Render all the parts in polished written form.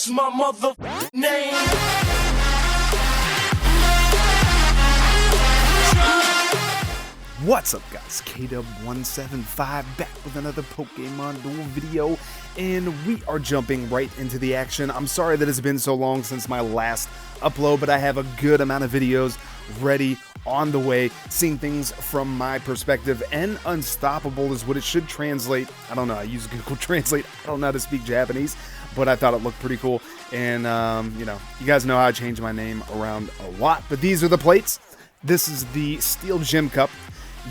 What's my mother name? What's up guys, KW175 back with another Pokemon Duel video, and we are jumping right into the action. I'm sorry that it's been so long since my last upload, but I have a good amount of videos ready on the way, seeing things from my perspective, and Unstoppable is what it should translate. I don't know, I use Google Translate, I don't know how to speak Japanese, but I thought it looked pretty cool, and you know, you guys know how I change my name around a lot, but these are the plates. This is the Steel Gym Cup.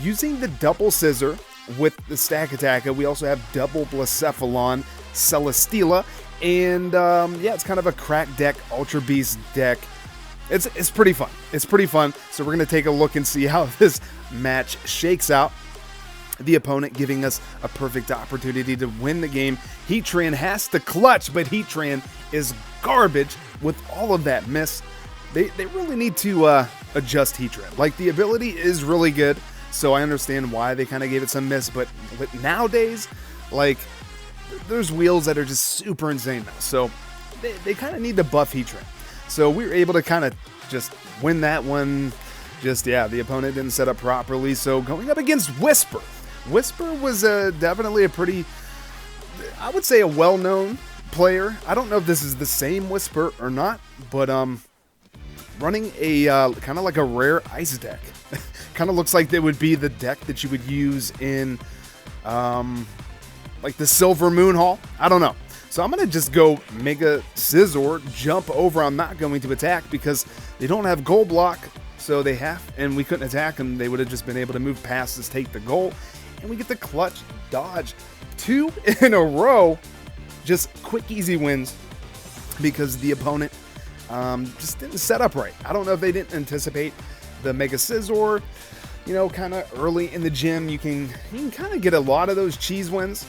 Using the double scissor with the Stack Attacker, we also have double Blacephalon, Celesteela, and yeah, it's kind of a crack deck, Ultra Beast deck. It's pretty fun. It's pretty fun. So we're gonna take a look and see how this match shakes out. The opponent giving us a perfect opportunity to win the game. Heatran has to clutch, but Heatran is garbage with all of that miss. They really need to adjust Heatran. Like, the ability is really good, so I understand why they kind of gave it some miss, but nowadays, like, there's wheels that are just super insane now, so they kind of need to buff Heatran. So we were able to kind of just win that one. Just, yeah, the opponent didn't set up properly, so going up against Whisper. Whisper was definitely a pretty, I would say, a well-known player. I don't know if this is the same Whisper or not, but running a kind of like a rare ice deck. Kind of looks like they would be the deck that you would use in like the Silver Moon Hall. I don't know. So I'm going to just go Mega Scizor, jump over. I'm not going to attack because they don't have goal block. So they have, and we couldn't attack them. They would have just been able to move past us, take the goal. And we get the clutch dodge. 2 in a row. Just quick, easy wins because the opponent just didn't set up right. I don't know if they didn't anticipate the Mega Scizor. You know, kind of early in the gym, you can kind of get a lot of those cheese wins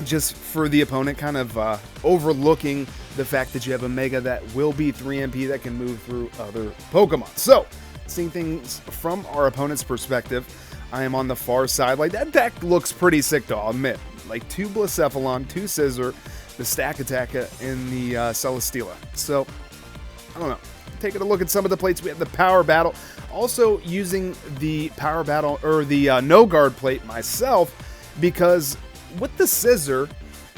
just for the opponent kind of overlooking the fact that you have a Mega that will be 3 MP that can move through other Pokemon. So, seeing things from our opponent's perspective, I am on the far side. Like, that deck looks pretty sick, though, I'll admit. Like, 2 Blacephalon, 2 Scizor, the Stack Attacker, and the Celesteela. So, I don't know. Taking a look at some of the plates, we have the Power Battle. Also using the Power Battle, or the No Guard plate myself, because with the Scizor,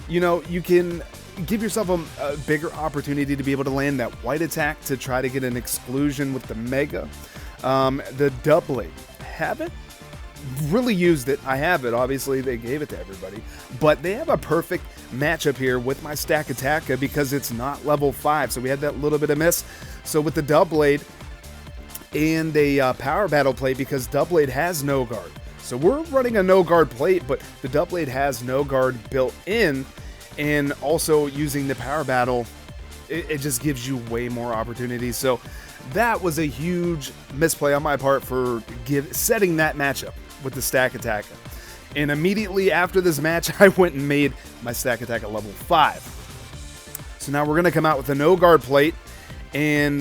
you know, you can give yourself a bigger opportunity to be able to land that white attack to try to get an exclusion with the Mega. The Doublade, haven't really used it. I have it, obviously they gave it to everybody, but they have a perfect matchup here with my Stack Attacker because it's not level 5, so we had that little bit of miss. So with the Doublade and a Power Battle plate, because Doublade has no guard, so we're running a no guard plate, but the Doublade has no guard built in, and also using the Power Battle, it just gives you way more opportunities. So that was a huge misplay on my part for setting that matchup with the Stack Attacker. And immediately after this match, I went and made my Stack Attacker level 5. So now we're going to come out with a no guard plate, and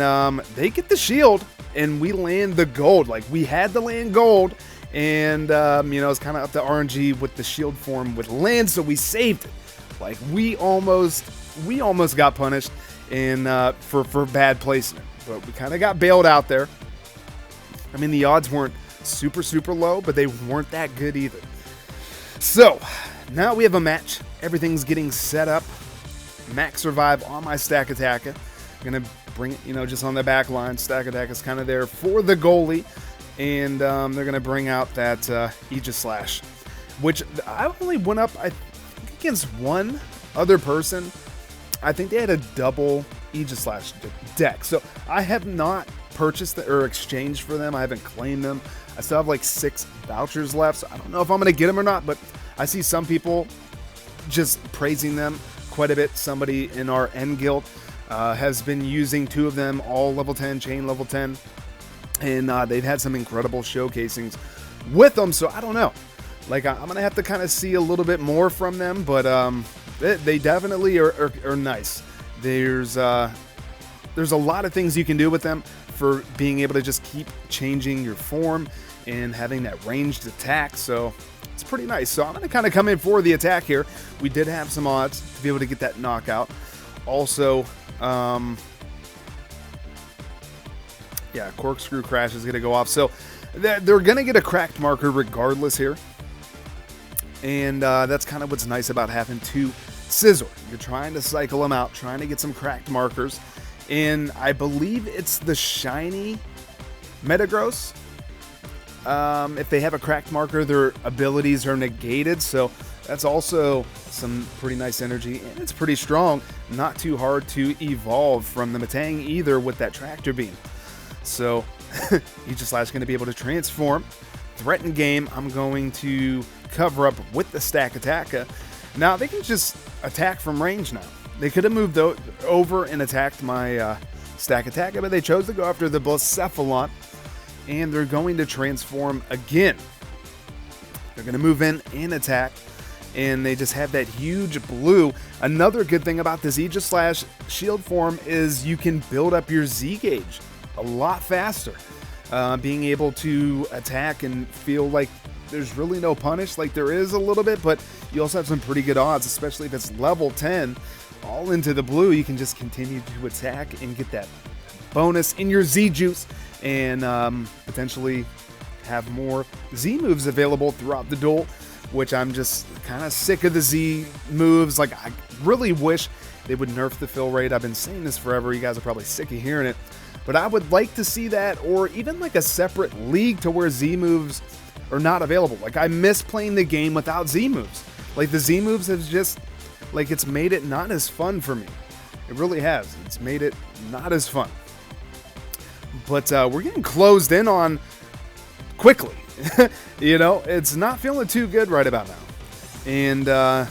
they get the shield, and we land the gold. Like, we had to land gold, and you know, it's kind of up to RNG with the shield form with land, so we saved it. Like, we almost got punished in for bad placement, but we kind of got bailed out there. I mean, the odds weren't super low, but they weren't that good either. So now we have a match. Everything's getting set up. Max Survive on my Stack Attacker. I'm gonna bring it, you know, just on the back line. Stack Attack is kind of there for the goalie, and they're gonna bring out that Aegislash, which I only went up, I think, against one other person. I think they had a double Aegislash deck, so I have not purchased or exchanged for them. I haven't claimed them. I still have like 6 vouchers left, so I don't know if I'm gonna get them or not, but I see some people just praising them quite a bit. Somebody in our N guild has been using 2 of them, all level 10, chain level 10, and they've had some incredible showcasings with them, so I don't know. Like, I'm going to have to kind of see a little bit more from them, but they definitely are nice. There's a lot of things you can do with them for being able to just keep changing your form and having that ranged attack, so it's pretty nice. So I'm going to kind of come in for the attack here. We did have some odds to be able to get that knockout. also, yeah, Corkscrew Crash is going to go off. So they're going to get a cracked marker regardless here. And that's kind of what's nice about having two Scizor. You're trying to cycle them out, trying to get some cracked markers. And I believe it's the shiny Metagross. If they have a cracked marker, their abilities are negated. So that's also some pretty nice energy. And it's pretty strong. Not too hard to evolve from the Metang either with that Tractor Beam. So Aegislash is going to be able to transform. Threaten game, I'm going to cover up with the Stack Attacker. Now, they can just attack from range now. They could have moved over and attacked my Stack Attacker, but they chose to go after the Blacephalon, and they're going to transform again. They're going to move in and attack, and they just have that huge blue. Another good thing about this Aegislash shield form is you can build up your Z gauge a lot faster. Being able to attack and feel like there's really no punish, like there is a little bit, but you also have some pretty good odds, especially if it's level 10, all into the blue. You can just continue to attack and get that bonus in your Z juice, and potentially have more Z moves available throughout the duel, which I'm just kind of sick of the Z moves. Like, I really wish they would nerf the fill rate. I've been saying this forever. You guys are probably sick of hearing it. But I would like to see that, or even like a separate league to where Z moves are not available. Like, I miss playing the game without Z moves. Like, the Z moves has just, like, it's made it not as fun for me. It really has. It's made it not as fun. But we're getting closed in on quickly. You know, it's not feeling too good right about now. And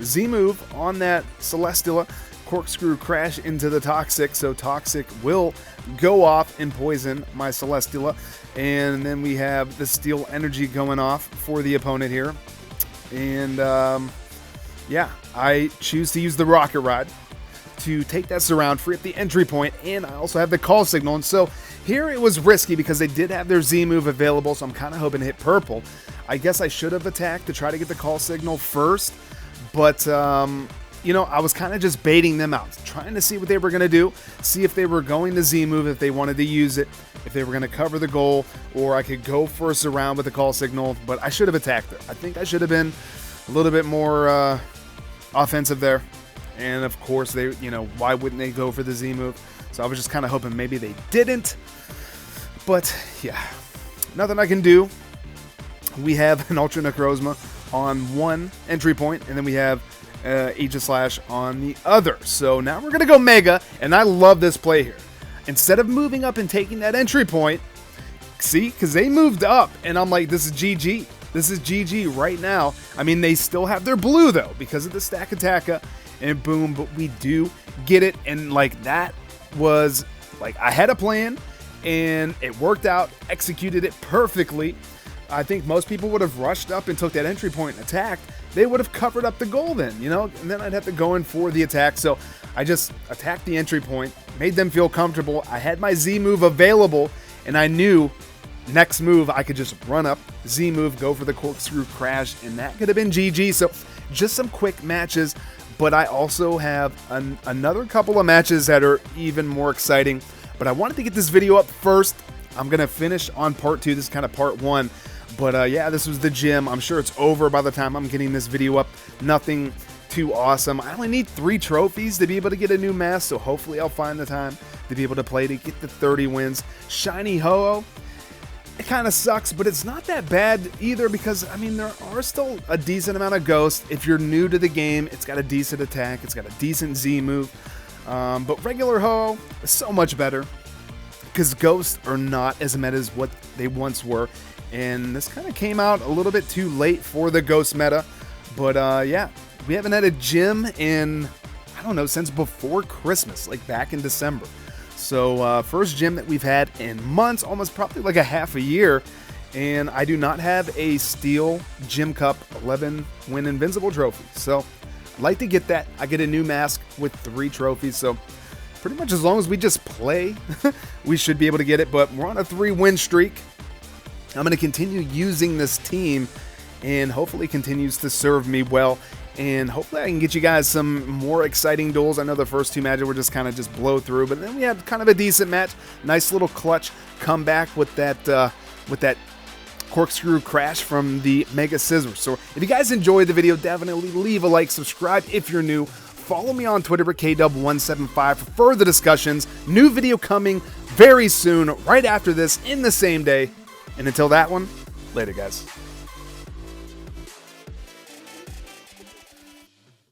Z move on that Celesteela. Corkscrew Crash into the Toxic, so Toxic will go off and poison my Celesteela. And then we have the Steel Energy going off for the opponent here. And yeah, I choose to use the Rocket Rod to take that surround, free up the entry point, and I also have the Call Signal. And so here it was risky because they did have their Z move available, so I'm kind of hoping to hit purple. I guess I should have attacked to try to get the Call Signal first, but you know, I was kind of just baiting them out, trying to see what they were going to do, see if they were going to Z-move, if they wanted to use it, if they were going to cover the goal, or I could go for a surround with the Call Signal, but I should have attacked it. I think I should have been a little bit more offensive there, and of course, they, you know, why wouldn't they go for the Z-move? So I was just kind of hoping maybe they didn't, but yeah, nothing I can do. We have an Ultra Necrozma on one entry point, and then we have Aegislash on the other. So now we're going to go Mega, and I love this play here. Instead of moving up and taking that entry point, see, because they moved up, and I'm like, this is GG. This is GG right now. I mean, they still have their blue, though, because of the Stack Attacker, and boom, but we do get it, and like, that was, like, I had a plan, and it worked out, executed it perfectly. I think most people would have rushed up and took that entry point and attacked. They would have covered up the goal then, you know, and then I'd have to go in for the attack. So I just attacked the entry point, made them feel comfortable. I had my Z move available, and I knew next move I could just run up, Z move, go for the Corkscrew Crash, and that could have been GG. So just some quick matches, but I also have another couple of matches that are even more exciting. But I wanted to get this video up first. I'm going to finish on part 2. This is kind of part 1. But yeah, this was the gym. I'm sure it's over by the time I'm getting this video up. Nothing too awesome. I only need 3 trophies to be able to get a new mask, so hopefully I'll find the time to be able to play to get the 30 wins. Shiny Ho-Oh, it kind of sucks, but it's not that bad either because, I mean, there are still a decent amount of ghosts. If you're new to the game, it's got a decent attack. It's got a decent Z move. But regular Ho-Oh is so much better because ghosts are not as meta as what they once were. And this kind of came out a little bit too late for the ghost meta. But yeah, we haven't had a gym in, I don't know, since before Christmas, like back in December. So first gym that we've had in months, almost probably like a half a year. And I do not have a Steel Gym Cup 11 Win Invincible trophy. So I'd like to get that. I get a new mask with 3 trophies. So pretty much as long as we just play, we should be able to get it. But we're on a 3-win streak. I'm going to continue using this team, and hopefully continues to serve me well. and hopefully I can get you guys some more exciting duels. I know the first two matches were just kind of just blow through, but then we had kind of a decent match. Nice little clutch comeback with that corkscrew crash from the Mega Scissors. So if you guys enjoyed the video, definitely leave a like, subscribe if you're new. Follow me on Twitter at KDub175 for further discussions. New video coming very soon, right after this, in the same day. And until that one, later guys.